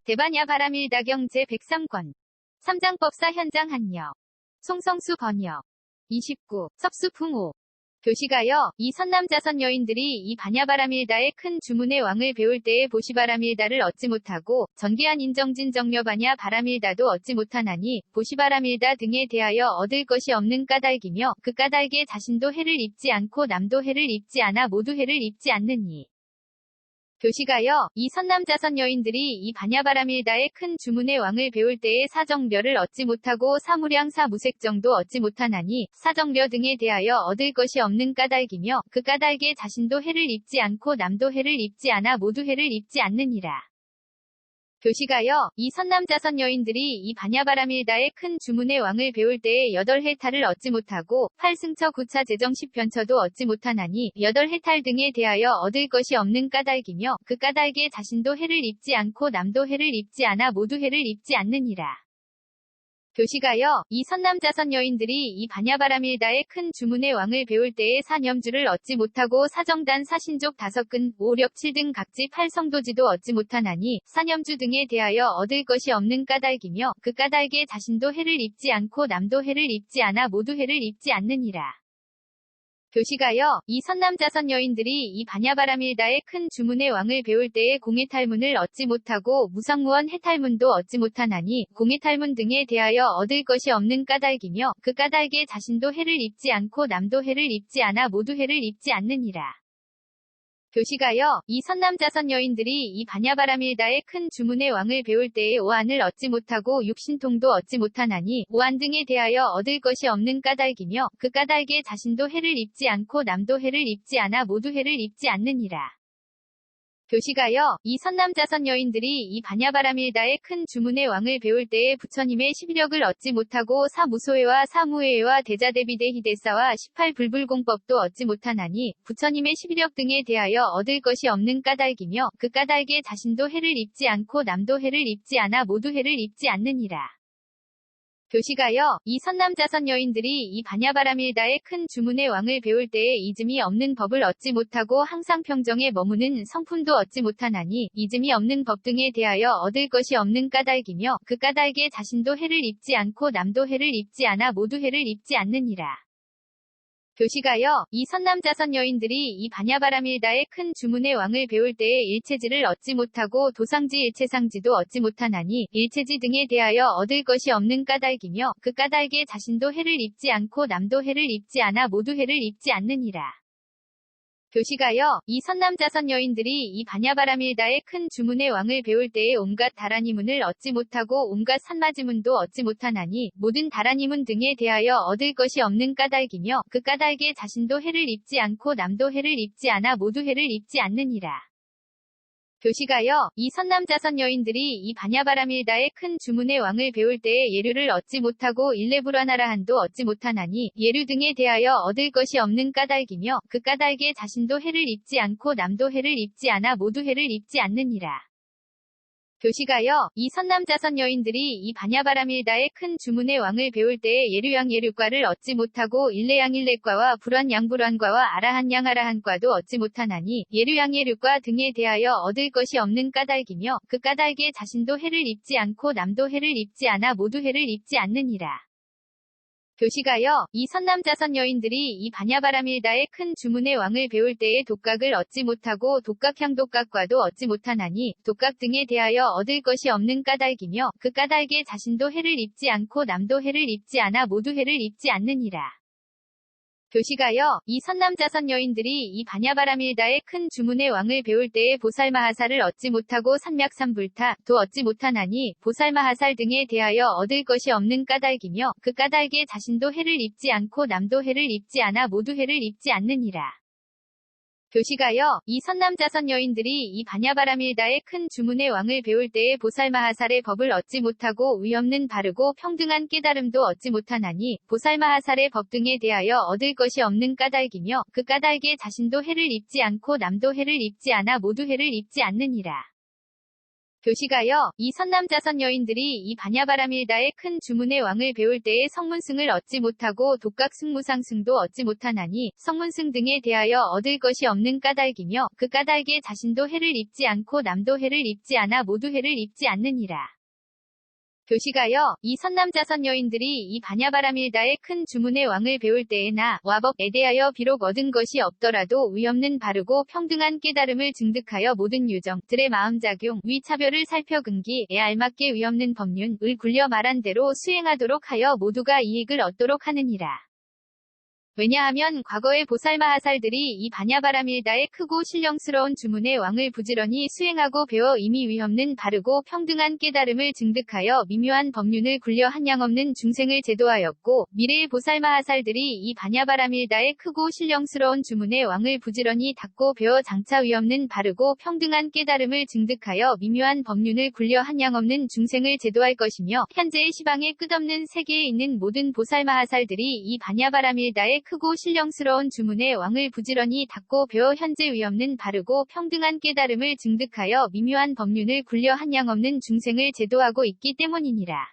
대반야 바람일다경 제103권. 삼장법사 현장 한여. 송성수 번역. 29. 섭수풍호. 교시가여, 이 선남자선 여인들이 이 반야바람일다의 큰 주문의 왕을 배울 때에 보시바람일다를 얻지 못하고 전개한 인정진 정려반야 바람일다도 얻지 못하나니 보시바람일다 등에 대하여 얻을 것이 없는 까닭이며 그 까닭에 자신도 해를 입지 않고 남도 해를 입지 않아 모두 해를 입지 않느니. 교시가여, 이 선남자선 여인들이 이 반야바람일다의 큰 주문의 왕을 배울 때에 사정려를 얻지 못하고 사무량 사무색정도 얻지 못하나니 사정려 등에 대하여 얻을 것이 없는 까닭이며 그 까닭에 자신도 해를 입지 않고 남도 해를 입지 않아 모두 해를 입지 않느니라. 교시가여, 이 선남자선 여인들이 이 반야바람일다의 큰 주문의 왕을 배울 때에 8해탈을 얻지 못하고 8승처 9차 재정 10편처도 얻지 못하나니 8해탈 등에 대하여 얻을 것이 없는 까닭이며 그 까닭에 자신도 해를 입지 않고 남도 해를 입지 않아 모두 해를 입지 않느니라. 교시가여, 이 선남자선 여인들이 이 반야바람일다의 큰 주문의 왕을 배울 때에 사념주를 얻지 못하고 사정단 사신족 5근 5력 7등 각지 8성도지도 얻지 못하나니 사념주 등에 대하여 얻을 것이 없는 까닭이며 그 까닭에 자신도 해를 입지 않고 남도 해를 입지 않아 모두 해를 입지 않느니라. 교시가여, 이 선남자선 여인들이 이 반야바람일다의 큰 주문의 왕을 배울 때에 공해탈문을 얻지 못하고 무상무원 해탈문도 얻지 못하나니 공해탈문 등에 대하여 얻을 것이 없는 까닭이며 그 까닭에 자신도 해를 입지 않고 남도 해를 입지 않아 모두 해를 입지 않느니라. 교시가여, 이 선남자선 여인들이 이 반야바람일다의 큰 주문의 왕을 배울 때에 오한을 얻지 못하고 육신통도 얻지 못하나니 오한 등에 대하여 얻을 것이 없는 까닭이며 그 까닭에 자신도 해를 입지 않고 남도 해를 입지 않아 모두 해를 입지 않느니라. 교시가여, 이 선남자선 여인들이 이 반야바람일다의 큰 주문의 왕을 배울 때에 부처님의 11력을 얻지 못하고 사무소회와 사무회와 대자대비대 희대사와 18불불공법도 얻지 못하나니 부처님의 11력 등에 대하여 얻을 것이 없는 까닭이며 그 까닭에 자신도 해를 입지 않고 남도 해를 입지 않아 모두 해를 입지 않느니라. 교시가여, 이 선남자선 여인들이 이 반야바람일다의 큰 주문의 왕을 배울 때에 이즘이 없는 법을 얻지 못하고 항상 평정에 머무는 성품도 얻지 못하나니 이즘이 없는 법 등에 대하여 얻을 것이 없는 까닭이며 그 까닭에 자신도 해를 입지 않고 남도 해를 입지 않아 모두 해를 입지 않느니라. 교시가여, 이 선남자선 여인들이 이 반야바람일다의 큰 주문의 왕을 배울 때에 일체지를 얻지 못하고 도상지 일체상지도 얻지 못하나니 일체지 등에 대하여 얻을 것이 없는 까닭이며 그 까닭에 자신도 해를 입지 않고 남도 해를 입지 않아 모두 해를 입지 않느니라. 교시가여, 이 선남자선 여인들이 이 반야바람일다의 큰 주문의 왕을 배울 때에 온갖 다라니문을 얻지 못하고 온갖 산마지문도 얻지 못하나니 모든 다라니문 등에 대하여 얻을 것이 없는 까닭이며 그 까닭에 자신도 해를 입지 않고 남도 해를 입지 않아 모두 해를 입지 않느니라. 교시가여, 이 선남자선 여인들이 이 반야바람일다의 큰 주문의 왕을 배울 때에 예류를 얻지 못하고 일레불아나라한도 얻지 못하나니 예류 등에 대하여 얻을 것이 없는 까닭이며 그 까닭에 자신도 해를 입지 않고 남도 해를 입지 않아 모두 해를 입지 않느니라. 교시가여, 이 선남자선 여인들이 이 반야바람일다의 큰 주문의 왕을 배울 때에 예류양 예류과를 얻지 못하고 일레양 일레과와 불환양 불환과와 아라한양 아라한과도 얻지 못하나니 예류양 예류과 등에 대하여 얻을 것이 없는 까닭이며 그 까닭에 자신도 해를 입지 않고 남도 해를 입지 않아 모두 해를 입지 않느니라. 교시가여, 이 선남자선 여인들이 이 반야바람일다의 큰 주문의 왕을 배울 때에 독각을 얻지 못하고 독각향 독각과도 얻지 못하나니 독각 등에 대하여 얻을 것이 없는 까닭이며 그 까닭에 자신도 해를 입지 않고 남도 해를 입지 않아 모두 해를 입지 않느니라. 교시가여, 이 선남자선 여인들이 이 반야바람일다의 큰 주문의 왕을 배울 때에 보살마하살을 얻지 못하고 산맥삼불타도 얻지 못하나니 보살마하살 등에 대하여 얻을 것이 없는 까닭이며 그 까닭에 자신도 해를 입지 않고 남도 해를 입지 않아 모두 해를 입지 않느니라. 교시가여, 이 선남자선 여인들이 이 반야바람일다의 큰 주문의 왕을 배울 때에 보살마하살의 법을 얻지 못하고 위없는 바르고 평등한 깨달음도 얻지 못하나니 보살마하살의 법 등에 대하여 얻을 것이 없는 까닭이며 그 까닭에 자신도 해를 입지 않고 남도 해를 입지 않아 모두 해를 입지 않느니라. 교시가여, 이 선남자선 여인들이 이 반야바라밀다의 큰 주문의 왕을 배울 때에 성문승을 얻지 못하고 독각승무상승도 얻지 못하나니 성문승 등에 대하여 얻을 것이 없는 까닭이며 그 까닭에 자신도 해를 입지 않고 남도 해를 입지 않아 모두 해를 입지 않느니라. 교시가여, 이 선남자선 여인들이 이 반야바라밀다의 큰 주문의 왕을 배울 때에나 와법에 대하여 비록 얻은 것이 없더라도 위없는 바르고 평등한 깨달음을 증득하여 모든 유정들의 마음작용, 위차별을 살펴 근기에 알맞게 위없는 법륜을 굴려 말한 대로 수행하도록 하여 모두가 이익을 얻도록 하느니라. 왜냐하면 과거의 보살마하살들이 이 반야바라밀다의 크고 신령스러운 주문의 왕을 부지런히 수행하고 배워 이미 위없는 바르고 평등한 깨달음을 증득하여 미묘한 법륜을 굴려 한량없는 중생을 제도하였고 미래의 보살마하살들이 이 반야바라밀다의 크고 신령스러운 주문의 왕을 부지런히 닦고 배워 장차 위없는 바르고 평등한 깨달음을 증득하여 미묘한 법륜을 굴려 한량없는 중생을 제도할 것이며 현재의 시방에 끝없는 세계에 있는 모든 보살마하살들이 이 반야바라밀다의 크고 신령스러운 주문의 왕을 부지런히 닦고 배워 현재 위없는 바르고 평등한 깨달음을 증득하여 미묘한 법륜을 굴려 한량없는 중생을 제도하고 있기 때문이니라.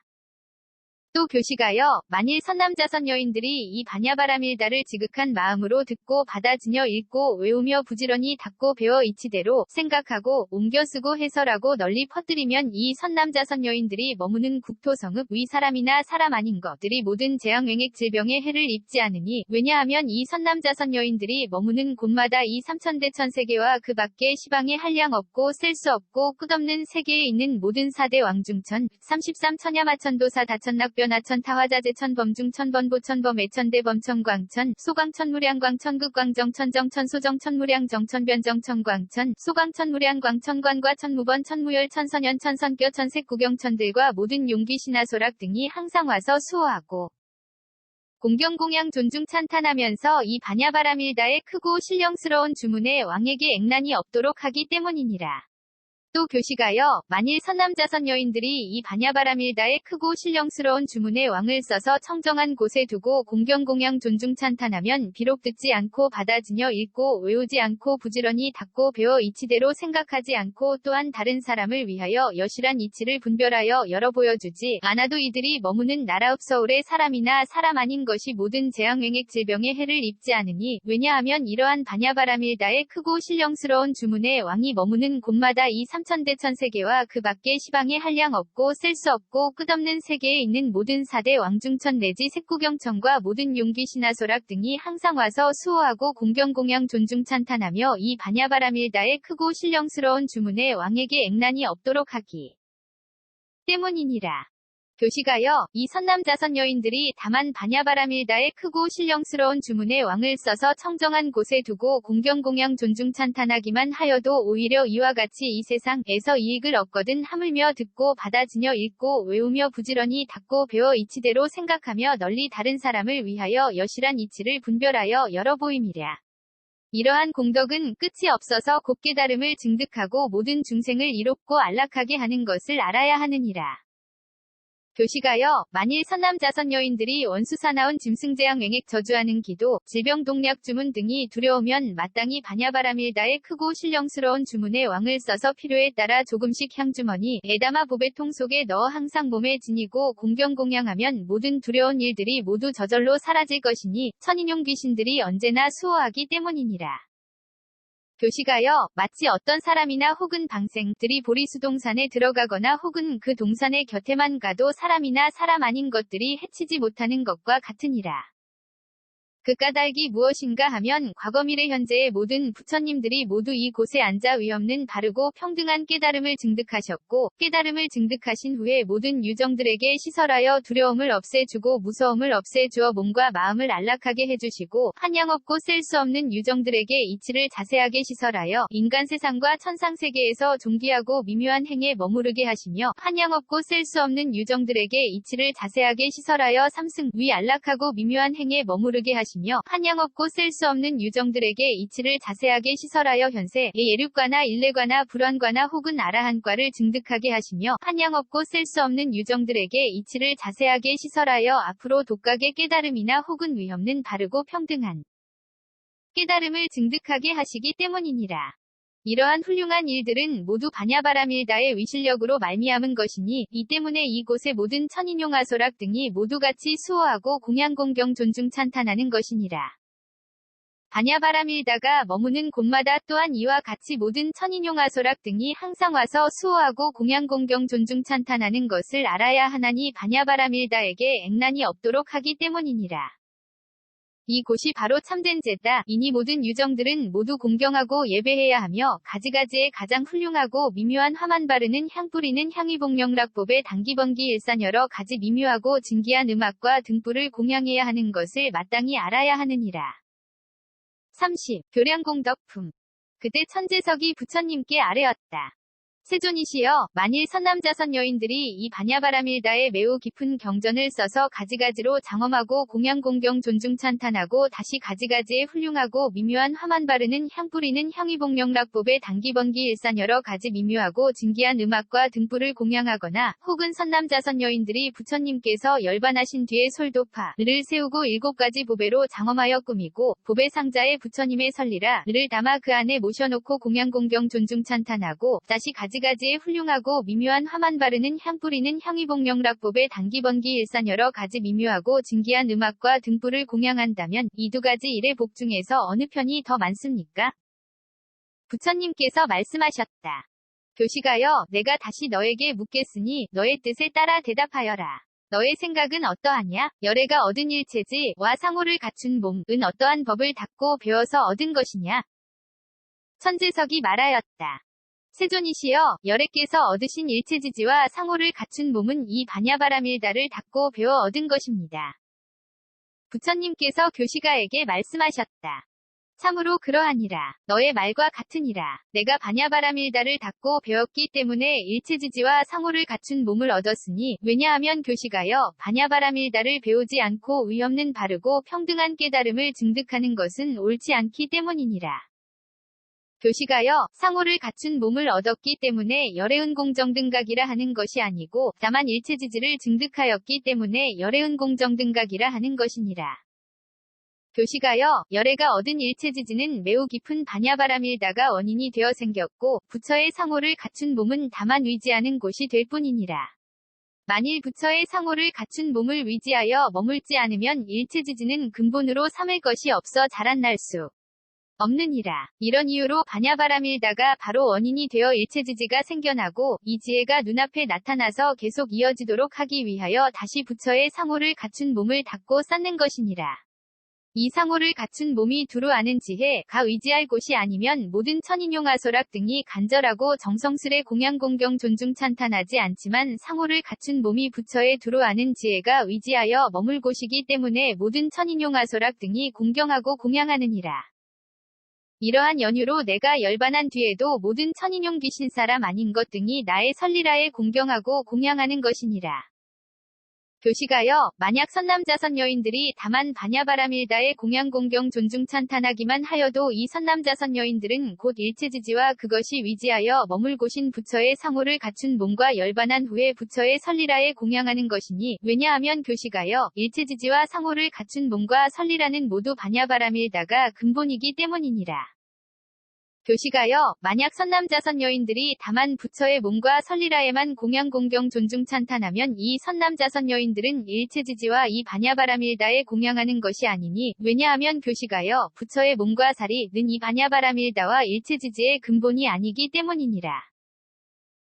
또 교시가여, 만일 선남자선 여인들이 이 반야바라밀다를 지극한 마음으로 듣고 받아지녀 읽고 외우며 부지런히 닦고 배워 이치대로 생각하고 옮겨 쓰고 해설하고 널리 퍼뜨리면 이 선남자선 여인들이 머무는 국토성읍 위 사람이나 사람 아닌 것들이 모든 재앙행액 질병에 해를 입지 않으니 왜냐하면 이 선남자선 여인들이 머무는 곳마다 이 삼천대천세계와 그 밖에 시방에 한량 없고 셀 수 없고 끝없는 세계에 있는 모든 사대 왕중천 33천야마천도사 다천낙 변하천 타화자재천 범중천 번보천 범애천대 범천 광천 소광천 무량광천 극광정 천정천 소정천 무량정 천변정 천광천 소광천 무량광 천관과 천무번 천무열 천선연 천선교 천색 구경천들과 모든 용기 신하소락 등이 항상 와서 수호하고 공경공양 존중 찬탄하면서 이 반야바라밀다의 크고 신령스러운 주문에 왕에게 액난이 없도록 하기 때문이니라. 또 교시가여, 만일 선남자선 여인들이 이 반야바라밀다의 크고 신령스러운 주문의 왕을 써서 청정한 곳에 두고 공경공양 존중 찬탄하면 비록 듣지 않고 받아지녀 읽고 외우지 않고 부지런히 닦고 배워 이치대로 생각하지 않고 또한 다른 사람을 위하여 여실한 이치를 분별하여 열어 보여주지 않아도 이들이 머무는 나라읍 서울의 사람이나 사람 아닌 것이 모든 재앙행액 질병에 해를 입지 않으니 왜냐하면 이러한 반야바라밀다의 크고 신령스러운 주문의 왕이 머무는 곳마다 이 삼천대천 세계와 그 밖에 시방에 한량 없고 셀 수 없고 끝없는 세계에 있는 모든 사대 왕중천 내지 색구경천과 모든 용기 신하소락 등이 항상 와서 수호하고 공경공양 존중 찬탄하며 이 반야바라밀다의 크고 신령스러운 주문의 왕에게 액난이 없도록 하기 때문이니라. 교시가여, 이 선남자선 여인들이 다만 반야바라밀다의 크고 신령스러운 주문의 왕을 써서 청정한 곳에 두고 공경공양 존중 찬탄하기만 하여도 오히려 이와 같이 이 세상에서 이익을 얻거든 하물며 듣고 받아지녀 읽고 외우며 부지런히 닦고 배워 이치대로 생각하며 널리 다른 사람을 위하여 여실한 이치를 분별하여 열어 보임이랴. 이러한 공덕은 끝이 없어서 곧 깨달음을 증득하고 모든 중생을 이롭고 안락하게 하는 것을 알아야 하느니라. 교시가여, 만일 선남자선 여인들이 원수사나운 짐승재앙행액 저주하는 기도, 질병 동략 주문 등이 두려우면 마땅히 반야바라밀다의 크고 신령스러운 주문의 왕을 써서 필요에 따라 조금씩 향주머니에 담아 보배통 속에 넣어 항상 몸에 지니고 공경공양하면 모든 두려운 일들이 모두 저절로 사라질 것이니 천인용 귀신들이 언제나 수호하기 때문이니라. 교시가여, 마치 어떤 사람이나 혹은 방생들이 보리수동산에 들어가거나 혹은 그 동산의 곁에만 가도 사람이나 사람 아닌 것들이 해치지 못하는 것과 같으니라. 그 까닭이 무엇인가 하면 과거 미래 현재의 모든 부처님들이 모두 이곳에 앉아 위없는 바르고 평등한 깨달음을 증득하셨고 깨달음을 증득하신 후에 모든 유정들에게 시설하여 두려움을 없애주고 무서움을 없애주어 몸과 마음을 안락하게 해주시고 한량 없고 셀 수 없는 유정들에게 이치를 자세하게 시설하여 인간 세상과 천상 세계에서 존귀하고 미묘한 행에 머무르게 하시며 한량 없고 셀 수 없는 유정들에게 이치를 자세하게 시설하여 삼승 위 안락하고 미묘한 행에 머무르게 하시며 한량 없고 셀 수 없는 유정들에게 이치를 자세하게 시설하여 현세의 예륙과나 일례과나 불환과나 혹은 아라한과를 증득하게 하시며 한량 없고 셀 수 없는 유정들에게 이치를 자세하게 시설하여 앞으로 독각의 깨달음이나 혹은 위없는 바르고 평등한 깨달음을 증득하게 하시기 때문이니라. 이러한 훌륭한 일들은 모두 반야바라밀다의 위실력으로 말미암은 것이니 이 때문에 이곳의 모든 천인용하소락 등이 모두 같이 수호하고 공양 공경 존중 찬탄하는 것이니라. 반야바라밀다가 머무는 곳마다 또한 이와 같이 모든 천인용하소락 등이 항상 와서 수호하고 공양 공경 존중 찬탄하는 것을 알아야 하나니 반야바라밀다에게 액난이 없도록 하기 때문이니라. 이곳이 바로 참된 제다. 이니 모든 유정들은 모두 공경하고 예배해야 하며 가지가지의 가장 훌륭하고 미묘한 화만 바르는 향 뿌리는 향이복령락법의 단기번기 일산 여러 가지 미묘하고 진기한 음악과 등불을 공양해야 하는 것을 마땅히 알아야 하느니라. 30. 교량공덕품. 그때 천재석이 부처님께 아뢰었다. 세존이시여, 만일 선남자선 여인들이 이 반야바라밀다에 매우 깊은 경전을 써서 가지가지로 장엄하고 공양 공경 존중 찬탄하고 다시 가지가지의 훌륭하고 미묘한 화만 바르는 향 뿌리는 향이복령락법의 단기번기 일산 여러 가지 미묘하고 진기한 음악과 등불을 공양하거나 혹은 선남자선 여인들이 부처님께서 열반하신 뒤에 솔도파를 세우고 7가지 보배로 장엄하여 꾸미고 보배 상자에 부처님의 설리라를 담아 그 안에 모셔놓고 공양 공경 존중 찬탄하고 다시 가지가지의 훌륭하고 미묘한 화만 바르는 향 뿌리는 향이복령락법의 단기번기 일산 여러 가지 미묘하고 진기한 음악과 등불을 공양한다면 이 2가지 일의 복 중에서 어느 편이 더 많습니까? 부처님께서 말씀하셨다. 교시가여, 내가 다시 너에게 묻겠으니 너의 뜻에 따라 대답하여라. 너의 생각은 어떠하냐? 열애가 얻은 일체지와 상호를 갖춘 몸은 어떠한 법을 닦고 배워서 얻은 것이냐? 천재석이 말하였다. 세존이시여, 열애께서 얻으신 일체지지와 상호를 갖춘 몸은 이 반야바라밀다를 닦고 배워 얻은 것입니다. 부처님께서 교시가에게 말씀하셨다. 참으로 그러하니라. 너의 말과 같으니라. 내가 반야바라밀다를 닦고 배웠기 때문에 일체지지와 상호를 갖춘 몸을 얻었으니 왜냐하면 교시가여, 반야바라밀다를 배우지 않고 의없는 바르고 평등한 깨달음을 증득하는 것은 옳지 않기 때문이니라. 교시가여, 상호를 갖춘 몸을 얻었기 때문에 열애은 공정등각이라 하는 것이 아니고 다만 일체지지를 증득하였기 때문에 열애은 공정등각이라 하는 것이니라. 교시가여, 열애가 얻은 일체지지는 매우 깊은 반야바라밀다가 원인이 되어 생겼고 부처의 상호를 갖춘 몸은 다만 위지하는 곳이 될 뿐이니라. 만일 부처의 상호를 갖춘 몸을 위지하여 머물지 않으면 일체지지는 근본으로 삼을 것이 없어 자란날 수 없느니라. 이런 이유로 반야바라밀다가 바로 원인이 되어 일체지지가 생겨나고 이 지혜가 눈앞에 나타나서 계속 이어지도록 하기 위하여 다시 부처의 상호를 갖춘 몸을 닦고 쌓는 것이니라. 이 상호를 갖춘 몸이 두루 아는 지혜가 의지할 곳이 아니면 모든 천인용하소락 등이 간절하고 정성스레 공양 공경 존중 찬탄하지 않지만 상호를 갖춘 몸이 부처의 두루 아는 지혜가 의지하여 머물 곳이기 때문에 모든 천인용하소락 등이 공경하고 공양하느니라. 이러한 연유로 내가 열반한 뒤에도 모든 천인용 귀신 사람 아닌 것 등이 나의 설리라에 공경하고 공양하는 것이니라. 교시가여, 만약 선남자선 여인들이 다만 반야바라밀다의 공양 공경 존중 찬탄하기만 하여도 이 선남자선 여인들은 곧 일체지지와 그것이 위지하여 머물 곳인 부처의 상호를 갖춘 몸과 열반한 후에 부처의 설리라에 공양하는 것이니 왜냐하면 교시가여, 일체지지와 상호를 갖춘 몸과 설리라는 모두 반야바라밀다가 근본이기 때문이니라. 교시가여, 만약 선남자선 여인들이 다만 부처의 몸과 설리라에만 공양 공경 존중 찬탄하면 이 선남자선 여인들은 일체지지와 이 반야바라밀다에 공양하는 것이 아니니 왜냐하면 교시가여, 부처의 몸과 살이는 이 반야바라밀다와 일체지지의 근본이 아니기 때문이니라.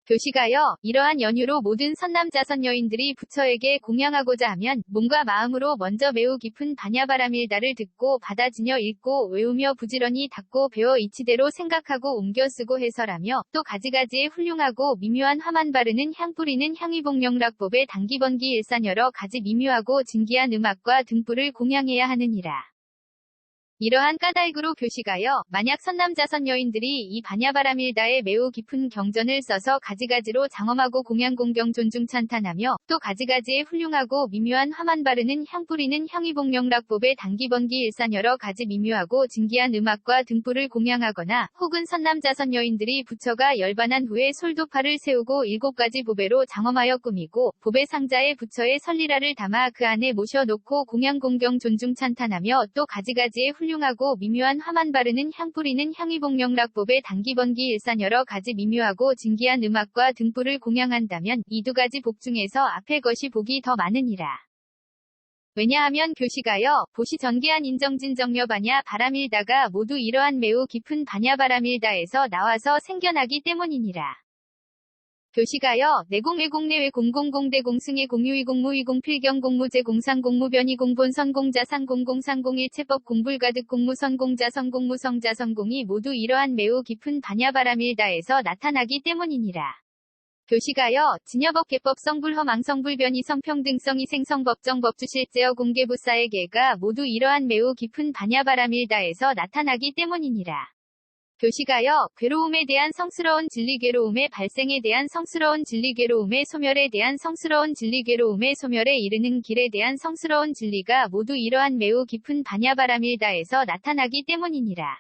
교시가여, 이러한 연유로 모든 선남자선 여인들이 부처에게 공양하고자 하면 몸과 마음으로 먼저 매우 깊은 반야바라밀다를 듣고 받아지녀 읽고 외우며 부지런히 닦고 배워 이치대로 생각하고 옮겨 쓰고 해설하며 또 가지가지의 훌륭하고 미묘한 화만 바르는 향 뿌리는 향이복령락법의 단기번기 일산 여러 가지 미묘하고 진기한 음악과 등불을 공양해야 하느니라. 이러한 까닭으로 교시가여, 만약 선남자선 여인들이 이 반야바라밀다에 매우 깊은 경전을 써서 가지가지로 장엄하고 공양 공경 존중 찬탄하며 또 가지가지의 훌륭하고 미묘한 화만 바르는 향 뿌리는 향이복령락법의 단기번기 일산 여러 가지 미묘하고 진기한 음악과 등불을 공양하거나 혹은 선남자선 여인들이 부처가 열반한 후에 솔도파를 세우고 7가지 보배로 장엄하여 꾸미고 보배 상자에 부처의 설리라를 담아 그 안에 모셔놓고 공양 공경 존중 찬탄하며 또 가지가지의 훌륭하고 미묘한 화만 바르는 향 뿌리는 향위복령락법의 단기번기 일산 여러 가지 미묘하고 진기한 음악과 등불을 공양한다면 이 두 가지 복 중에서 앞의 것이 복이 더 많으니라. 왜냐하면 교시가여 보시 전개한 인정진정려 반야 바람일다가 모두 이러한 매우 깊은 반야 바람일다에서 나와서 생겨나기 때문이니라. 교시가여 내공외공내외 공공공대 공승의 공유이공무이 공필경 공무제 공상 공무변이 공본선 공자상 공공상 공일체법 공불가득 공무선 공자선 공무성자선 공이 모두 이러한 매우 깊은 반야바람일다에서 나타나기 때문이니라. 교시가여 진여법 개법 성불허 망성불변이 성평등성이 생성법정 법주실제어 공개부사의 개가 모두 이러한 매우 깊은 반야바람일다에서 나타나기 때문이니라. 교시가여 괴로움에 대한 성스러운 진리 괴로움의 발생에 대한 성스러운 진리 괴로움의 소멸에 대한 성스러운 진리 괴로움의 소멸에 이르는 길에 대한 성스러운 진리가 모두 이러한 매우 깊은 반야바람일다에서 나타나기 때문이니라.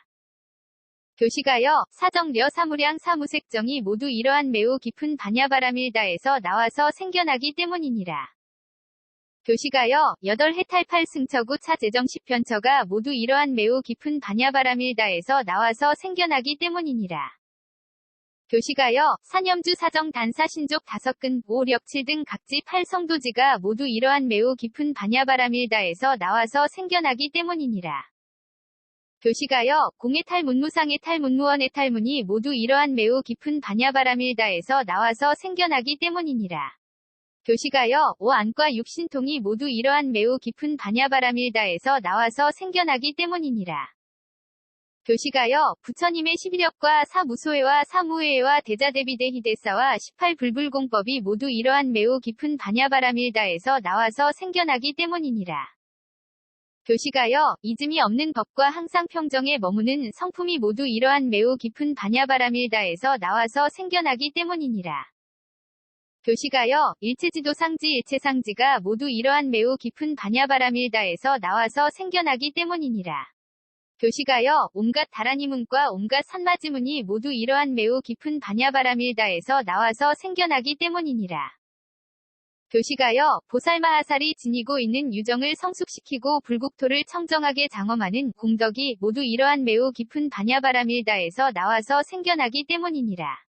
교시가여 사정려 사무량 사무색정이 모두 이러한 매우 깊은 반야바람일다에서 나와서 생겨나기 때문이니라. 교시가여 여덟 해탈팔 승처구 차재정 십편처가 모두 이러한 매우 깊은 반야바람일다에서 나와서 생겨나기 때문이니라. 교시가여 산염주 사정 단사 신족 다섯근 오력칠 등 각지 팔성도지가 모두 이러한 매우 깊은 반야바람일다에서 나와서 생겨나기 때문이니라. 교시가여 공의 탈문무상의 탈문무원의 탈문이 모두 이러한 매우 깊은 반야바람일다에서 나와서 생겨나기 때문이니라. 교시가여 오 안과 육신통이 모두 이러한 매우 깊은 반야바람일다에서 나와서 생겨나기 때문이니라. 교시가여 부처님의 11역과 사무소회와 사무회와 대자대비대 희대사와 18불불공법이 모두 이러한 매우 깊은 반야바람일다에서 나와서 생겨나기 때문이니라. 교시가여 이즘이 없는 법과 항상 평정에 머무는 성품이 모두 이러한 매우 깊은 반야바람일다에서 나와서 생겨나기 때문이니라. 교시가여 일체지도상지 일체상지가 모두 이러한 매우 깊은 반야바람일다에서 나와서 생겨나기 때문이니라. 교시가여 온갖 다라니문과 온갖 산마지문이 모두 이러한 매우 깊은 반야바람일다에서 나와서 생겨나기 때문이니라. 교시가여 보살마하살이 지니고 있는 유정을 성숙시키고 불국토를 청정하게 장엄하는 공덕이 모두 이러한 매우 깊은 반야바람일다에서 나와서 생겨나기 때문이니라.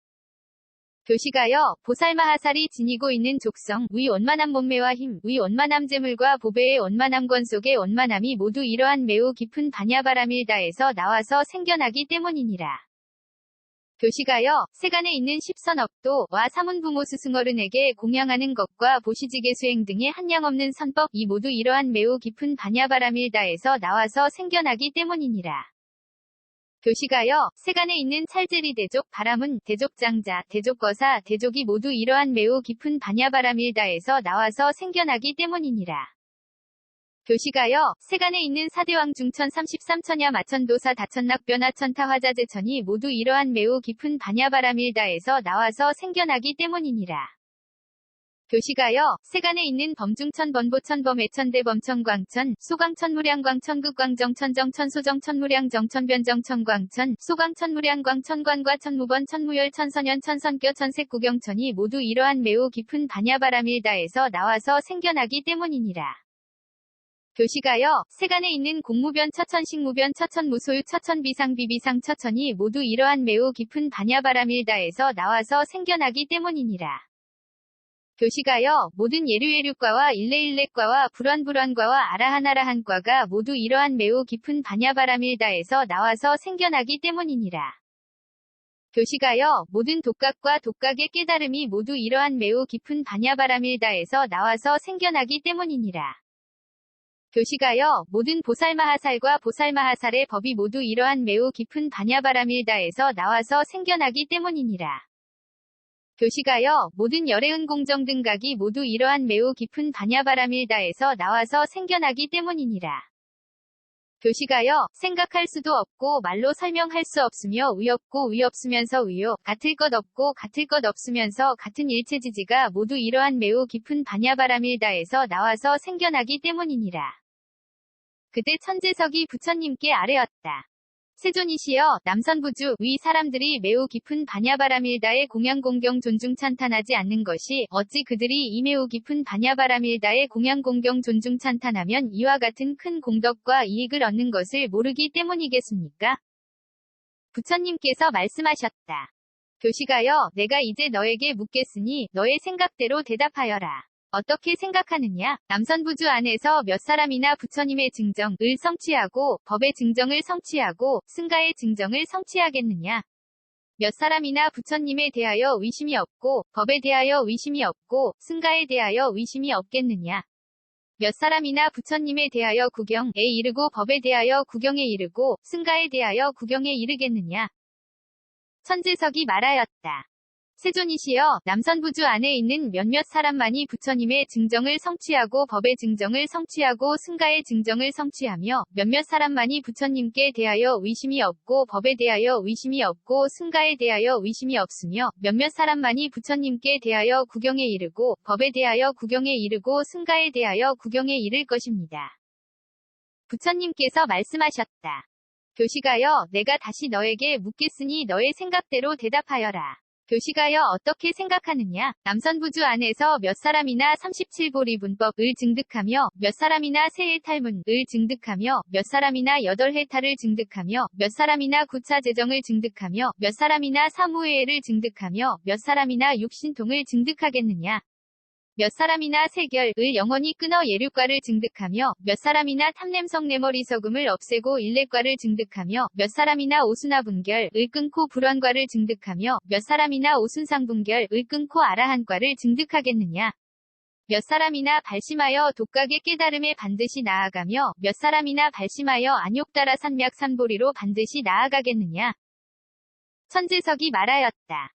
교시가여 보살마하살이 지니고 있는 족성, 위 원만한 몸매와 힘, 위 원만함 재물과 보배의 원만함 권속의 원만함이 모두 이러한 매우 깊은 반야바람일다에서 나와서 생겨나기 때문이니라. 교시가여 세간에 있는 십선업도 와 사문부모 스승어른에게 공양하는 것과 보시지계 수행 등의 한량없는 선법 이 모두 이러한 매우 깊은 반야바람일다에서 나와서 생겨나기 때문이니라. 교시가여 세간에 있는 찰제리 대족, 바람은 대족장자, 대족거사, 대족이 모두 이러한 매우 깊은 반야바람일다에서 나와서 생겨나기 때문이니라. 교시가여 세간에 있는 사대왕 중천 33천야 마천도사 다천낙변화 천타화자제천이 모두 이러한 매우 깊은 반야바람일다에서 나와서 생겨나기 때문이니라. 교시가여 세간에 있는 범중천 번보천 범해천대 범천광천 소광천무량광천 극광정 천정천 소정천 무량정 천변정 천광천 소광천 무량광 천관과 천무번 천무열 천선연 천선교 천색구경천이 모두 이러한 매우 깊은 반야바람일다에서 나와서 생겨나기 때문이니라. 교시가여 세간에 있는 공무변 처천식무변 처천무소유 처천비상비비상 처천이 모두 이러한 매우 깊은 반야바람일다에서 나와서 생겨나기 때문이니라. 교시가여 모든 예류예류과와 일레일레과와 불완불완과와 아라한아라한과가 모두 이러한 매우 깊은 반야바람일다에서 나와서 생겨나기 때문이니라. 교시가여 모든 독각과 독각의 깨달음이 모두 이러한 매우 깊은 반야바람일다에서 나와서 생겨나기 때문이니라. 교시가여 모든 보살마하살과 보살마하살의 법이 모두 이러한 매우 깊은 반야바람일다에서 나와서 생겨나기 때문이니라. 교시가여 모든 열애은 공정 등각이 모두 이러한 매우 깊은 반야바람일다에서 나와서 생겨나기 때문이니라. 교시가여 생각할 수도 없고 말로 설명할 수 없으며 의없고 의없으면서 의요 같을 것 없고 같을 것 없으면서 같은 일체지지가 모두 이러한 매우 깊은 반야바람일다에서 나와서 생겨나기 때문이니라. 그때 천재석이 부처님께 아뢰었다. 세존이시여 남선부주 위 사람들이 매우 깊은 반야바라밀다의 공양 공경 존중 찬탄하지 않는 것이 어찌 그들이 이 매우 깊은 반야바라밀다의 공양 공경 존중 찬탄하면 이와 같은 큰 공덕과 이익을 얻는 것을 모르기 때문이겠습니까? 부처님께서 말씀하셨다. 교시가여 내가 이제 너에게 묻겠으니 너의 생각대로 대답하여라. 어떻게 생각하느냐? 남선부주 안에서 몇 사람이나 부처님의 증정을 성취하고 법의 증정을 성취하고 승가의 증정을 성취하겠느냐? 몇 사람이나 부처님에 대하여 의심이 없고 법에 대하여 의심이 없고 승가에 대하여 의심이 없겠느냐? 몇 사람이나 부처님에 대하여 구경에 이르고 법에 대하여 구경에 이르고 승가에 대하여 구경에 이르겠느냐? 천재석이 말하였다. 세존이시여 남선부주 안에 있는 몇몇 사람만이 부처님의 증정을 성취하고 법의 증정을 성취하고 승가의 증정을 성취하며 몇몇 사람만이 부처님께 대하여 의심이 없고 법에 대하여 의심이 없고 승가에 대하여 의심이 없으며 몇몇 사람만이 부처님께 대하여 구경에 이르고 법에 대하여 구경에 이르고 승가에 대하여 구경에 이를 것입니다. 부처님께서 말씀하셨다. 교시가여 내가 다시 너에게 묻겠으니 너의 생각대로 대답하여라. 교시가여 어떻게 생각하느냐? 남선부주 안에서 몇 사람이나 37보리 분법을 증득하며 몇 사람이나 세일 탈문을 증득하며 몇 사람이나 8해탈을 증득하며 몇 사람이나 구차 재정을 증득하며 몇 사람이나 사무회를 증득하며 몇 사람이나 육신통을 증득하겠느냐? 몇 사람이나 세결을 영원히 끊어 예류과를 증득하며 몇 사람이나 탐냄성 내머리석음을 없애고 일례과를 증득하며 몇 사람이나 오순화 분결을 끊고 불환과를 증득하며 몇 사람이나 오순상분결을 끊고 아라한과를 증득하겠느냐? 몇 사람이나 발심하여 독각의 깨달음에 반드시 나아가며 몇 사람이나 발심하여 안욕따라 산맥산보리로 반드시 나아가겠느냐? 천재석이 말하였다.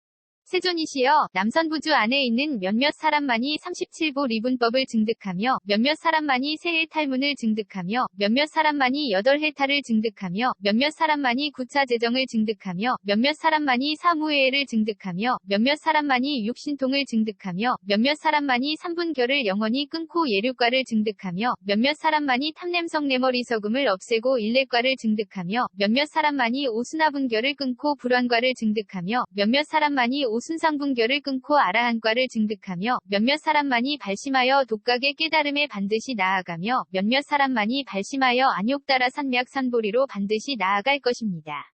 세존이시여 남선부주 안에 있는 몇몇 사람만이 37보 리분법을 증득하며 몇몇 사람만이 세해 탈문을 증득하며 몇몇 사람만이 8해탈을 증득하며 몇몇 사람만이 구차 재정을 증득하며 몇몇 사람만이 사무회를 증득하며 몇몇 사람만이 육신통을 증득하며 몇몇 사람만이 삼분결을 영원히 끊고 예류과를 증득하며 몇몇 사람만이 탐냄성 내머리석음을 없애고 일례과를 증득하며 몇몇 사람만이 오순화분결을 끊고 불환과를 증득하며 몇몇 사람만이 오순상분결을 끊고 아라한과를 증득하며 몇몇 사람만이 발심하여 독각의 깨달음에 반드시 나아가며 몇몇 사람만이 발심하여 안욕따라 산맥산보리로 반드시 나아갈 것입니다.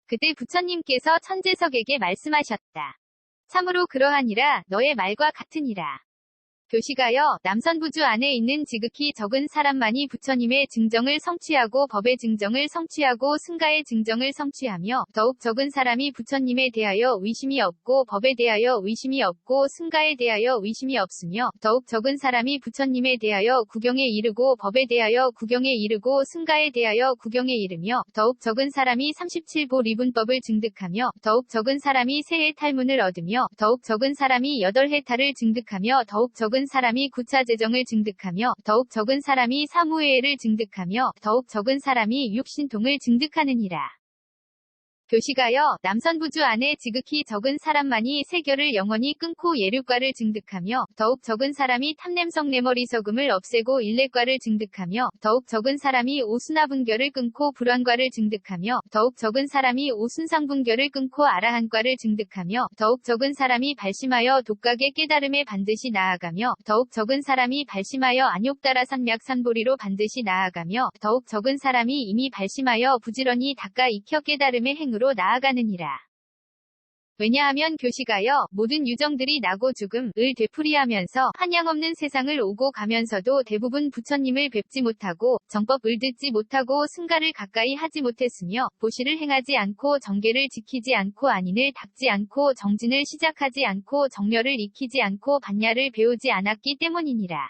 그때 부처님께서 천재석에게 말씀하셨다. 참으로 그러하니라. 너의 말과 같으니라. 교시가여 남선부주 안에 있는 지극히 적은 사람만이 부처님의 증정을 성취하고 법의 증정을 성취하고 승가의 증정을 성취하며 더욱 적은 사람이 부처님에 대하여 의심이 없고 법에 대하여 의심이 없고 승가에 대하여 의심이 없으며 더욱 적은 사람이 부처님에 대하여 구경에 이르고 법에 대하여 구경에 이르고 승가에 대하여 구경에 이르며 더욱 적은 사람이 37보 리분법을 증득하며 더욱 적은 사람이 세해 탈문을 얻으며 더욱 적은 사람이 8해탈을 증득하며 더욱 적은 사람이 구차 재정을 증득하며 더욱 적은 사람이 사무회를 증득하며 더욱 적은 사람이 육신통을 증득하느니라. 교시가여 남선부주 안에 지극히 적은 사람만이 세결을 영원히 끊고 예류과를 증득하며 더욱 적은 사람이 탐냄성 내머리석음을 없애고 일례과를 증득하며 더욱 적은 사람이 오순화분결을 끊고 불환과를 증득하며 더욱 적은 사람이 오순상분결을 끊고 아라한과를 증득하며 더욱 적은 사람이 발심하여 독각의 깨달음에 반드시 나아가며 더욱 적은 사람이 발심하여 안욕따라 산맥산보리로 반드시 나아가며 더욱 적은 사람이 이미 발심하여 부지런히 닦아 익혀 깨달음의 행으로 나아가느니라. 왜냐하면 교시가여 모든 유정들이 나고 죽음을 되풀이하면서 한량없는 세상을 오고 가면서도 대부분 부처님을 뵙지 못하고 정법을 듣지 못하고 승가를 가까이 하지 못했으며 보시를 행하지 않고 정계를 지키지 않고 안인을 닦지 않고 정진을 시작하지 않고 정렬을 익히지 않고 반야를 배우지 않았기 때문이니라.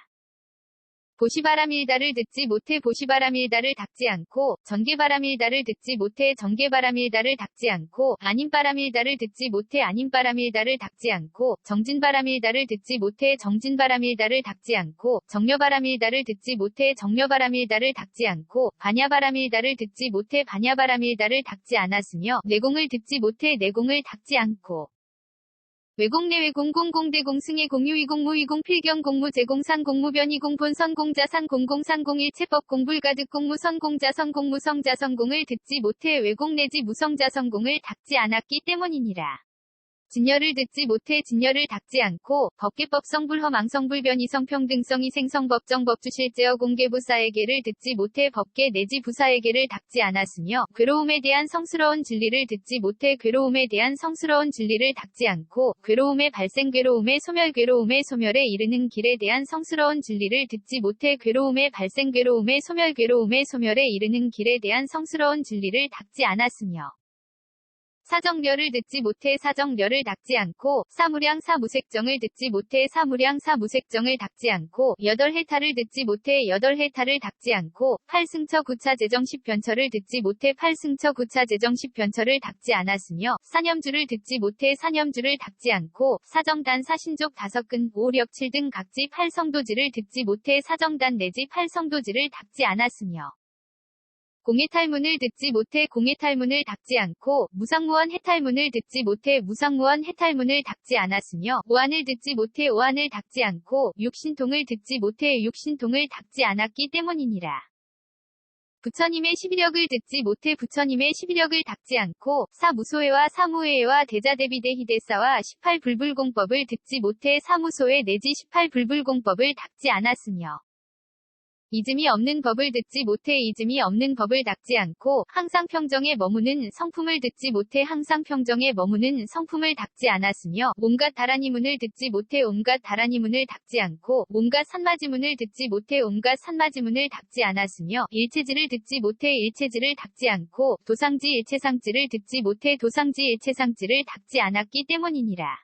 보시바라밀다를 듣지 못해 보시바라밀다를 닦지 않고 전계바라밀다를 듣지 못해 전계바라밀다를 닦지 않고 안인바라밀다를 듣지 못해 안인바라밀다를 닦지 않고 정진바라밀다를 듣지 못해 정진바라밀다를 닦지 않고 정려바라밀다를 듣지 못해 정려바라밀다를 닦지 않고 반야바라밀다를 듣지 못해 반야바라밀다를 닦지 않았으며 내공을 듣지 못해 내공을 닦지 않고 외공내외 공공공대 공승의 공유이공무이공 필경 공무 제공상 공무변이 공본선 공자산 공공상 공일체법 공불가득 공무선 공자선 공무성자선 공을 듣지 못해 외공 내지 무성자선 공을 닦지 않았기 때문이니라. 진열을 듣지 못해 진열을 닦지 않고 법계법성 불허망성 불변이성 평등성 이생성 법정 법주실제어 공개부사에게를 듣지 못해 법계 내지 부사에게를 닦지 않았으며 괴로움에 대한 성스러운 진리를 듣지 못해 괴로움에 대한 성스러운 진리를 닦지 않고 괴로움의 발생 괴로움의 소멸에 이르는 길에 대한 성스러운 진리를 듣지 못해 괴로움의 발생 괴로움의 소멸에 이르는 길에 대한 성스러운 진리를 닦지 않았으며 사정려를 듣지 못해 사정려를 닦지 않고 사무량 사무색정을 듣지 못해 사무량 사무색정을 닦지 않고 여덟해탈을 듣지 못해 여덟해탈을 닦지 않고 팔승처 구차 재정 10변처를 듣지 못해 팔승처 구차 재정 10변처를 닦지 않았으며 사념주를 듣지 못해 사념주를 닦지 않고 사정단 사신족 5근 5력 7등 각지 8성도지를 듣지 못해 사정단 내지 8성도지를 닦지 않았으며 공해탈문을 듣지 못해 공해탈문을 닦지 않고 무상무원 해탈문을 듣지 못해 무상무원 해탈문을 닦지 않았으며 오한을 듣지 못해 오한을 닦지 않고 육신통을 듣지 못해 육신통을 닦지 않았기 때문이니라. 부처님의 11역을 듣지 못해 부처님의 11역을 닦지 않고 사무소회와 사무회와 대자대비대희대사와 18불불공법을 듣지 못해 사무소회 내지 18불불공법을 닦지 않았으며 이즘이 없는 법을 듣지 못해 이즘이 없는 법을 닦지 않고 항상 평정에 머무는 성품을 듣지 못해 항상 평정에 머무는 성품을 닦지 않았으며 온갖 다라니문을 듣지 못해 온갖 다라니문을 닦지 않고 온갖 산마지문을 듣지 못해 온갖 산마지문을 닦지 않았으며 일체지를 듣지 못해 일체지를 닦지 않고 도상지 일체상지를 듣지 못해 도상지 일체상지를 닦지 않았기 때문이니라.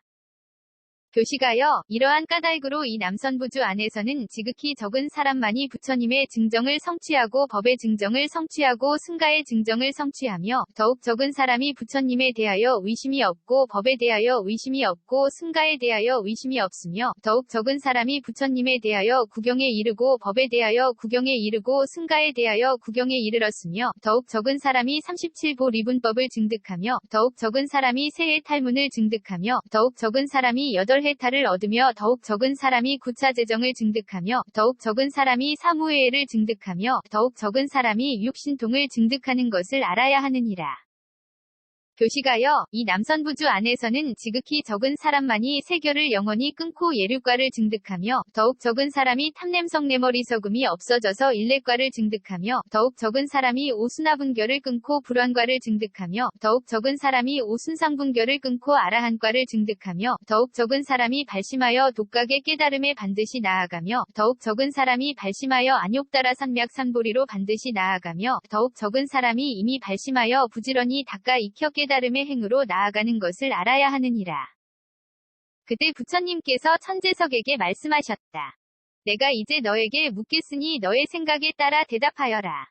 교시가여, 이러한 까닭으로 이 남선부주 안에서는 지극히 적은 사람만이 부처님의 증정을 성취하고 법의 증정을 성취하고 승가의 증정을 성취하며 더욱 적은 사람이 부처님에 대하여 의심이 없고 법에 대하여 의심이 없고 승가에 대하여 의심이 없으며 더욱 적은 사람이 부처님에 대하여 구경에 이르고 법에 대하여 구경에 이르고 승가에 대하여 구경에 이르렀으며 더욱 적은 사람이 37보 리분법을 증득하며 더욱 적은 사람이 세해 탈문을 증득하며 더욱 적은 사람이 8해탈을 얻으며 더욱 적은 사람이 구차재정을 증득하며 더욱 적은 사람이 사무회를 증득하며 더욱 적은 사람이 육신통을 증득하는 것을 알아야 하느니라. 교시가여, 이 남선부주 안에서는 지극히 적은 사람만이 세결을 영원히 끊고 예류과를 증득하며 더욱 적은 사람이 탐냄성내머리 서금이 없어져서 일례과를 증득하며 더욱 적은 사람이 오순하분결을 끊고 불환과를 증득하며 더욱 적은 사람이 오순상분결을 끊고 아라한과를 증득하며 더욱 적은 사람이 발심하여 독각의 깨달음에 반드시 나아가며 더욱 적은 사람이 발심하여 안욕따라 산맥산보리로 반드시 나아가며 더욱 적은 사람이 이미 발심하여 부지런히 닦아 익혀 깨달음의 행으로 나아가는 것을 알아야 하느니라. 그때 부처님께서 천재석에게 말씀하셨다. 내가 이제 너에게 묻겠으니 너의 생각에 따라 대답하여라.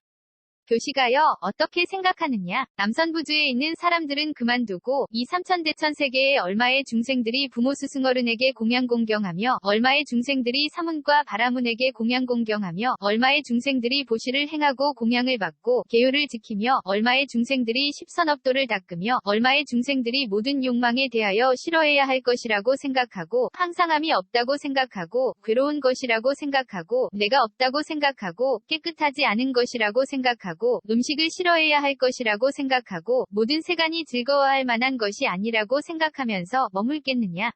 교시가여, 어떻게 생각하느냐? 남선부주에 있는 사람들은 그만두고 이 삼천대천세계에 얼마의 중생들이 부모 스승어른에게 공양공경하며 얼마의 중생들이 사문과 바라문에게 공양공경하며 얼마의 중생들이 보시를 행하고 공양을 받고 계율을 지키며 얼마의 중생들이 십선업도를 닦으며 얼마의 중생들이 모든 욕망에 대하여 싫어해야 할 것이라고 생각하고 항상함이 없다고 생각하고 괴로운 것이라고 생각하고 내가 없다고 생각하고 깨끗하지 않은 것이라고 생각하고 음식을 싫어해야 할 것이라고 생각하고 모든 세간이 즐거워할 만한 것이 아니라고 생각하면서 머물겠느냐?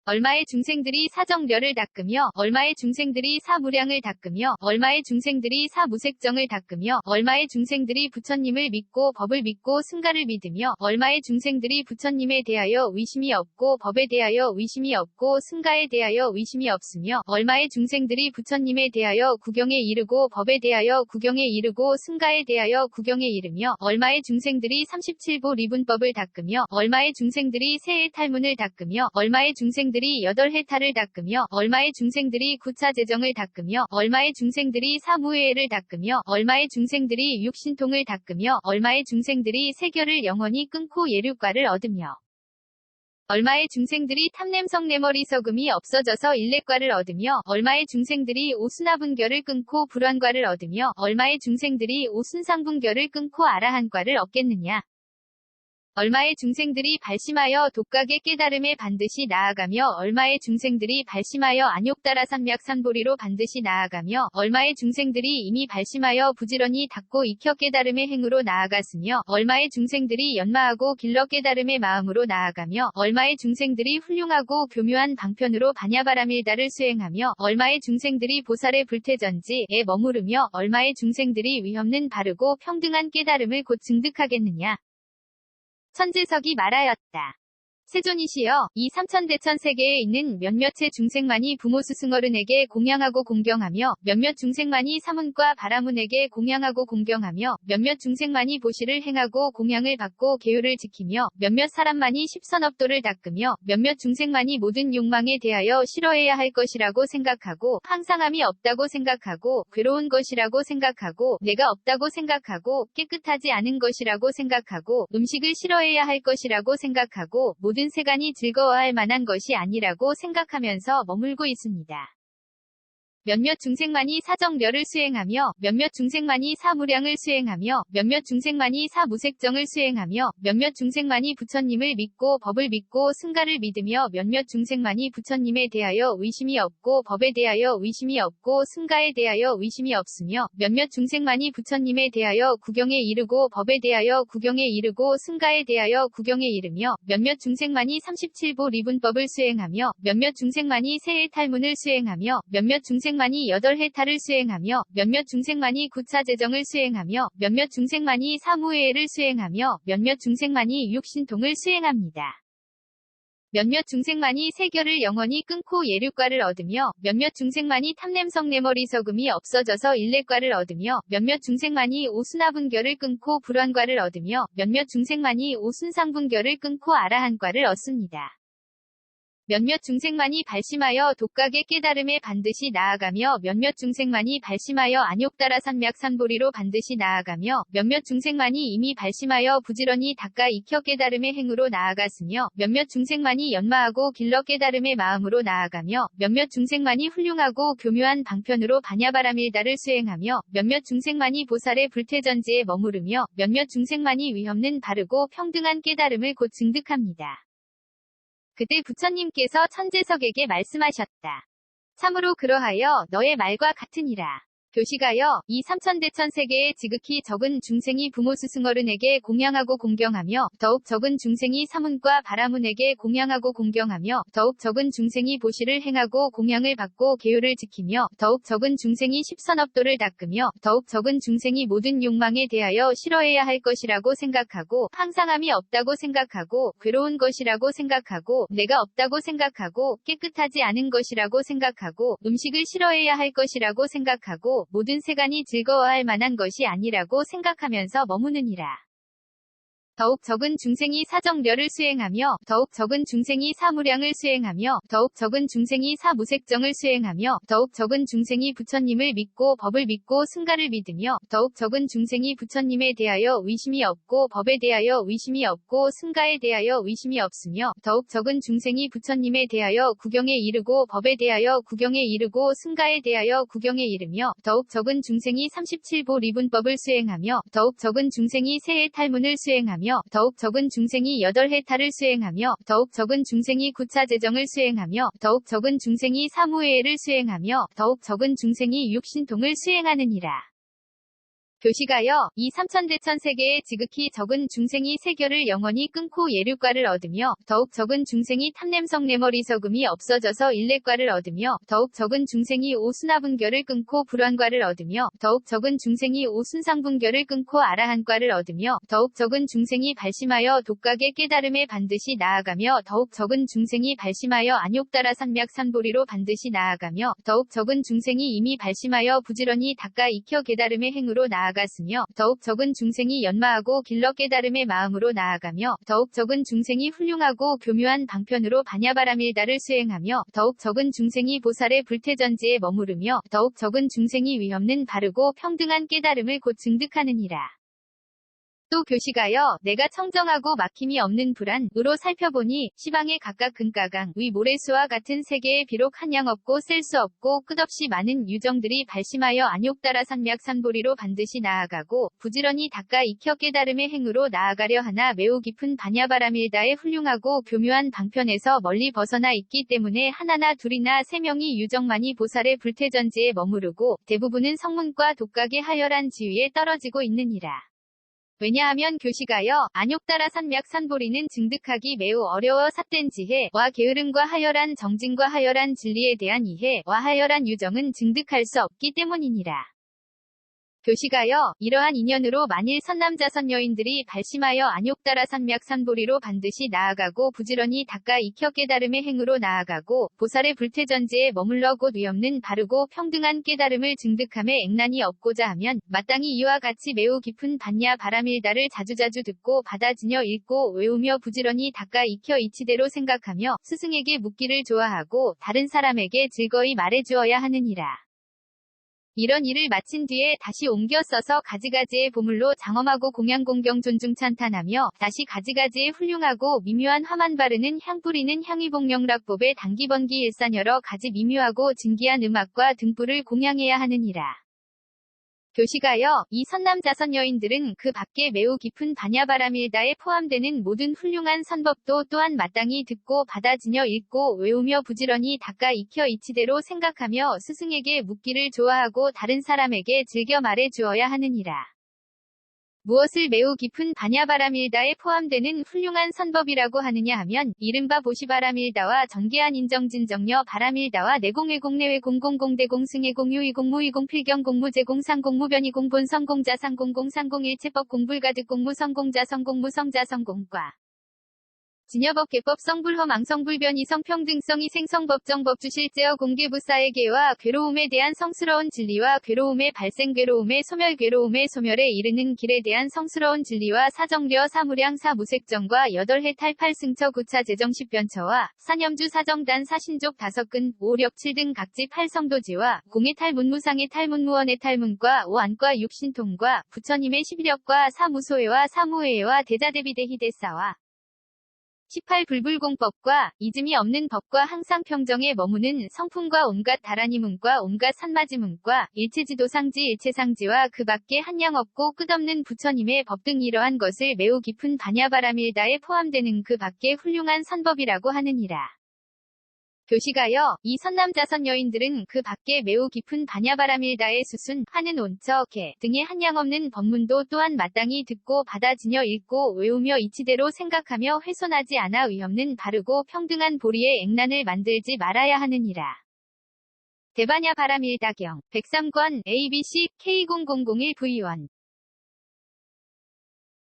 얼마의 중생들이 사정려를 닦으며 얼마의 중생들이 사무량을 닦으며 얼마의 중생들이 사무색정을 닦으며 얼마의 중생들이 부처님을 믿고 법을 믿고 승가를 믿으며 얼마의 중생들이 부처님에 대하여 의심이 없고 법에 대하여 의심이 없고 승가에 대하여 의심이 없으며 얼마의 중생들이 부처님에 대하여 구경에 이르고 법에 대하여 구경에 이르고 승가에 대하여 구경에 이르며 얼마의 중생들이 37보 리분법을 닦으며 얼마의 중생들이 세해 탈문을 닦으며 얼마의 중생들이 8해탈을 닦으며 얼마의 중생들이 구차재정을 닦으며 얼마의 중생들이 사무회를 닦으며 얼마의 중생들이 육신통을 닦으며 얼마의 중생들이 세결을 영원히 끊고 예류과를 얻으며 얼마의 중생들이 탐냄성내머리 서금이 없어져서 일례과를 얻으며 얼마의 중생들이 오순하분결을 끊고 불환과를 얻으며 얼마의 중생들이 오순상분결을 끊고 아라한과를 얻겠느냐? 얼마의 중생들이 발심하여 독각의 깨달음에 반드시 나아가며 얼마의 중생들이 발심하여 안욕따라 삼맥산보리로 반드시 나아가며 얼마의 중생들이 이미 발심하여 부지런히 닦고 익혀 깨달음의 행으로 나아갔으며 얼마의 중생들이 연마하고 길러 깨달음의 마음으로 나아가며 얼마의 중생들이 훌륭하고 교묘한 방편으로 반야바라밀다를 수행하며 얼마의 중생들이 보살의 불태전지에 머무르며 얼마의 중생들이 위없는 바르고 평등한 깨달음을 곧 증득하겠느냐. 천지석이 말하였다. 세존이시여, 이 삼천대천 세계에 있는 몇몇의 중생만이 부모 스승어른에게 공양하고 공경하며 몇몇 중생만이 사문과 바라문에게 공양하고 공경하며 몇몇 중생만이 보시를 행하고 공양을 받고 계율을 지키며 몇몇 사람만이 십선업도를 닦으며 몇몇 중생만이 모든 욕망에 대하여 싫어해야 할 것이라고 생각하고 항상함이 없다고 생각하고 괴로운 것이라고 생각하고 내가 없다고 생각하고 깨끗하지 않은 것이라고 생각하고 음식을 싫어해야 할 것이라고 생각하고 모든 세간이 즐거워할 만한 것이 아니라고 생각하면서 머물고 있습니다. 몇몇 중생만이 사정멸을 수행하며 몇몇 중생만이 사무량을 수행하며 몇몇 중생만이 사무색정을 수행하며 몇몇 중생만이 부처님을 믿고 법을 믿고 승가를 믿으며 몇몇 중생만이 부처님에 대하여 의심이 없고 법에 대하여 의심이 없고 승가에 대하여 의심이 없으며 몇몇 중생만이 부처님에 대하여 구경에 이르고 법에 대하여 구경에 이르고 승가에 대하여 구경에 이르며 몇몇 중생만이 37보 리분법을 수행하며 몇몇 중생만이 세의 탈문을 수행하며 몇몇 중생만이 8해탈을 수행하며 몇몇 중생만이 구차재정을 수행하며 몇몇 중생만이 사무회를 수행하며 몇몇 중생만이 육신통을 수행합니다. 몇몇 중생만이 세결을 영원히 끊고 예류과를 얻으며 몇몇 중생만이 탐냄성내머리석음이 없어져서 일례과를 얻으며 몇몇 중생만이 오순하분결을 끊고 불환과를 얻으며 몇몇 중생만이 오순상분결을 끊고 아라한과를 얻습니다. 몇몇 중생만이 발심하여 독각의 깨달음에 반드시 나아가며 몇몇 중생만이 발심하여 안욕따라 삼맥산보리로 반드시 나아가며 몇몇 중생만이 이미 발심하여 부지런히 닦아 익혀 깨달음의 행으로 나아갔으며 몇몇 중생만이 연마하고 길러 깨달음의 마음으로 나아가며 몇몇 중생만이 훌륭하고 교묘한 방편으로 반야바라밀다를 수행하며 몇몇 중생만이 보살의 불태전지에 머무르며 몇몇 중생만이 위없는 바르고 평등한 깨달음을 곧 증득합니다. 그때 부처님께서 천재석에게 말씀하셨다. 참으로 그러하여 너의 말과 같으니라. 교시가여, 이 삼천대천 세계에 지극히 적은 중생이 부모 스승어른에게 공양하고 공경하며 더욱 적은 중생이 사문과 바라문에게 공양하고 공경하며 더욱 적은 중생이 보시를 행하고 공양을 받고 계율을 지키며 더욱 적은 중생이 십선업도를 닦으며 더욱 적은 중생이 모든 욕망에 대하여 싫어해야 할 것이라고 생각하고 항상함이 없다고 생각하고 괴로운 것이라고 생각하고 내가 없다고 생각하고 깨끗하지 않은 것이라고 생각하고 음식을 싫어해야 할 것이라고 생각하고 모든 세간이 즐거워할 만한 것이 아니라고 생각하면서 머무느니라. 더욱 적은 중생이 사정멸을 수행하며 더욱 적은 중생이 사무량을 수행하며 더욱 적은 중생이 사무색정을 수행하며 더욱 적은 중생이 부처님을 믿고 법을 믿고 승가를 믿으며 더욱 적은 중생이 부처님에 대하여 의심이 없고 법에 대하여 의심이 없고 승가에 대하여 의심이 없으며 더욱 적은 중생이 부처님에 대하여 구경에 이르고 법에 대하여 구경에 이르고 승가에 대하여 구경에 이르며 더욱 적은 중생이 37보 리분법을 수행하며 더욱 적은 중생이 세의 탈문을 수행하며 더욱 적은 중생이 8해탈을 수행하며 더욱 적은 중생이 구차재정을 수행하며 더욱 적은 중생이 사무회를 수행하며 더욱 적은 중생이 육신통을 수행하느니라. 교시가여, 이 삼천대천 세계에 지극히 적은 중생이 세결을 영원히 끊고 예류과를 얻으며 더욱 적은 중생이 탐냄성내머리석음이 없어져서 일례과를 얻으며 더욱 적은 중생이 오순하분결을 끊고 불환과를 얻으며 더욱 적은 중생이 오순상분결을 끊고 아라한과를 얻으며 더욱 적은 중생이 발심하여 독각의 깨달음에 반드시 나아가며 더욱 적은 중생이 발심하여 안욕따라 삼맥산보리로 반드시 나아가며 더욱 적은 중생이 이미 발심하여 부지런히 닦아 익혀 깨달음의 행으로 나아갔으며 더욱 적은 중생이 연마하고 길러 깨달음의 마음으로 나아가며 더욱 적은 중생이 훌륭하고 교묘한 방편으로 반야바라밀다를 수행하며 더욱 적은 중생이 보살의 불태전지에 머무르며 더욱 적은 중생이 위없는 바르고 평등한 깨달음을 곧 증득하느니라. 또 교시가여 내가 청정하고 막힘이 없는 불안으로 살펴보니 시방에 각각 금가강 위 모래수와 같은 세계에 비록 한량 없고 셀 수 없고 끝없이 많은 유정들이 발심하여 안욕따라 산맥산보리로 반드시 나아가고 부지런히 닦아 익혀 깨달음의 행으로 나아가려 하나 매우 깊은 반야바라밀다의 훌륭하고 교묘한 방편에서 멀리 벗어나 있기 때문에 하나나 둘이나 세 명이 유정만이 보살의 불태전지에 머무르고 대부분은 성문과 독각의 하열한 지위에 떨어지고 있느니라. 왜냐하면 교시가여 안욕따라 산맥산보리는 증득하기 매우 어려워 삿된 지혜와 게으름과 하열한 정진과 하열한 진리에 대한 이해와 하열한 유정은 증득할 수 없기 때문이니라. 교시가여 이러한 인연으로 만일 선남자 선여인들이 발심하여 안욕따라 산맥산보리로 반드시 나아가고 부지런히 닦아 익혀 깨달음의 행으로 나아가고 보살의 불태전지에 머물러 곧 위없는 바르고 평등한 깨달음을 증득함에 액난이 없고자 하면 마땅히 이와 같이 매우 깊은 반야 바라밀다를 자주자주 듣고 받아지녀 읽고 외우며 부지런히 닦아 익혀 이치대로 생각하며 스승에게 묻기를 좋아하고 다른 사람에게 즐거이 말해주어야 하느니라. 이런 일을 마친 뒤에 다시 옮겨 써서 가지가지의 보물로 장엄하고 공양공경 존중찬탄하며 다시 가지가지의 훌륭하고 미묘한 화만 바르는 향 뿌리는 향의복령락법의 단기번기 일산 여러 가지 미묘하고 진기한 음악과 등불을 공양해야 하느니라. 교시가여 이 선남자선여인들은 그 밖에 매우 깊은 반야바라밀다에 포함되는 모든 훌륭한 선법도 또한 마땅히 듣고 받아지녀 읽고 외우며 부지런히 닦아 익혀 이치대로 생각하며 스승에게 묻기를 좋아하고 다른 사람에게 즐겨 말해 주어야 하느니라. 무엇을 매우 깊은 반야바라밀다에 포함되는 훌륭한 선법이라고 하느냐 하면 이른바 보시바라밀다와 정계한 인정진정녀 바라밀다와 내공외공내외 공공공대공승의 공유이공무이공 필경공무 제공상공무변이공 본성공자상공공상공일체법 공불가득 공무성공자성공무성자성공과 진여법 개법 성불허 망성불변 이성평등성 이생성법정법 주실제어 공개부사에게와 괴로움에 대한 성스러운 진리와 괴로움의 발생 괴로움의 소멸 괴로움의 소멸에 이르는 길에 대한 성스러운 진리와 사정려 사무량 사무색정과 여덟해 탈팔승처 구차 제정십변처와 사념주 사정단 사신족 다섯근 오력칠 등 각지 팔성도지와 공의 탈문무상의 탈문무원의 탈문과 오안과 육신통과 부처님의 십일역과 사무소회와 사무회와 대자대비대희대사와 18불불공법과 이즘이 없는 법과 항상 평정에 머무는 성품과 온갖 다라니문과 온갖 산마지문과 일체지도상지 일체상지와 그 밖에 한량 없고 끝없는 부처님의 법 등 이러한 것을 매우 깊은 반야바라밀다에 포함되는 그 밖에 훌륭한 선법이라고 하느니라. 교시가여 이 선남자선여인들은 그 밖에 매우 깊은 반야바라밀다의 수순, 하는 온처, 개 등의 한량 없는 법문도 또한 마땅히 듣고 받아지녀 읽고 외우며 이치대로 생각하며 훼손하지 않아 위없는 바르고 평등한 보리의 액난을 만들지 말아야 하느니라. 대반야 바라밀다경 103권 ABC K0001V1